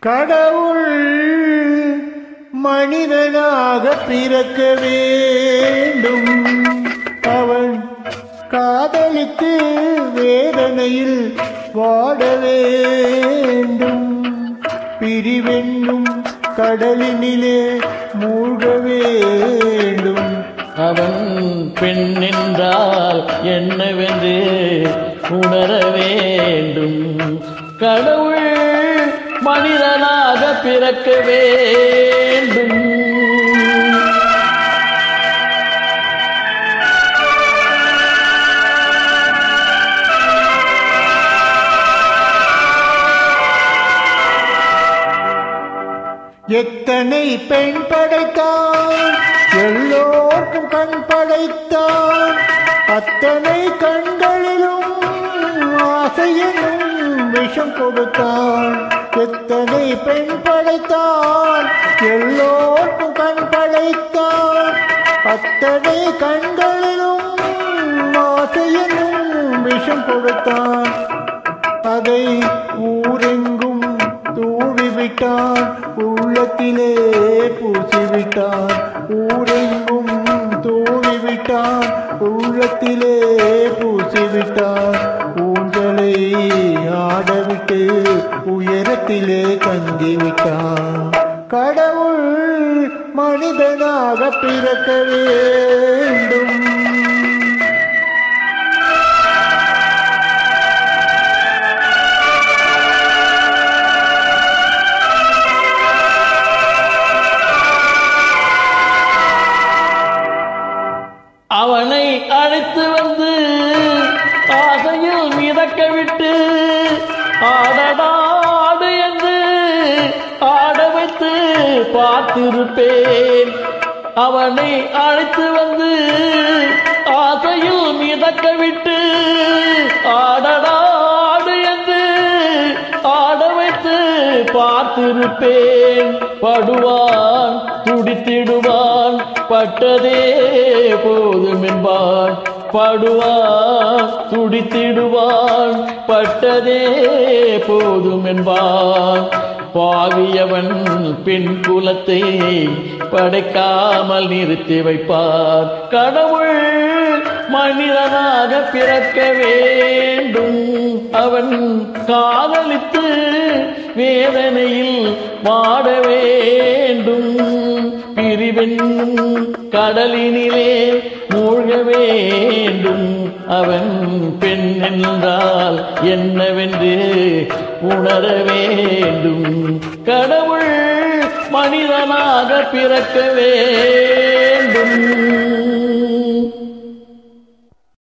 கடவுள் மனிதனாக பிறக்க வேண்டும். அவன் காதலித்து வேதனையில் வாட வேண்டும். பிரிவென்னும் கடலினிலே மூழ்க வேண்டும். அவன் பெண் என்றால் என்னவென்று உணர வேண்டும். கடவுள் மனிதனாக பிறக்க வேண்டும். எத்தனை பெண் படைத்தான், எல்லோருக்கும் கண் படைத்தான். அத்தனை கண்களிலும் ஆசையெனும் விஷம் கொடுத்தான். எத்தனை பெண் படைத்தான், எல்லோருக்கும் கண் படைத்தான். அத்தனை கண்களிலும் ஆசையெனும் விஷம் கொடுத்தான். அதை ஊரெங்கும் தூவிவிட்டான், உள்ளத்திலே பூசிவிட்டான். ஊரெங்கும் தூவிவிட்டான், உள்ளத்திலே பூசிவிட்டான். ஊஞ்சலை ஆடவிட்டு உயரத்திலே தங்கிவிட்டான். கடவுள் மனிதனாக பிறக்க வேண்டும். அவனை அழைத்து வந்து ஆசையில் மிதக்க விட்டு ஆடடாடு என்று ஆட வைத்து பார்த்திருப்பேன். அவனை அழைத்து வந்து ஆசையில் மிதக்க விட்டு ஆடடாடு என்று ஆட வைத்து பார்த்திருப்பேன். படுவான், துடித்திடுவான், பட்டதே போதும் என்பான். படுவான், துடித்திடுவான், பட்டதே போதும் என்பான். பாவியவன் பெண் குலத்தை படைக்காமல் நிறுத்தி வைப்பார். கடவுள் மனிதனாக பிறக்க வேண்டும். அவன் காதலித்து வேதனையில் வாட வேண்டும். பிரிவென்னும் கடலினிலே மூழ்க வேண்டும். அவன் பெண் என்றால் என்னவென்று உணர வேண்டும். கடவுள் மனிதனாக பிறக்க வேண்டும்.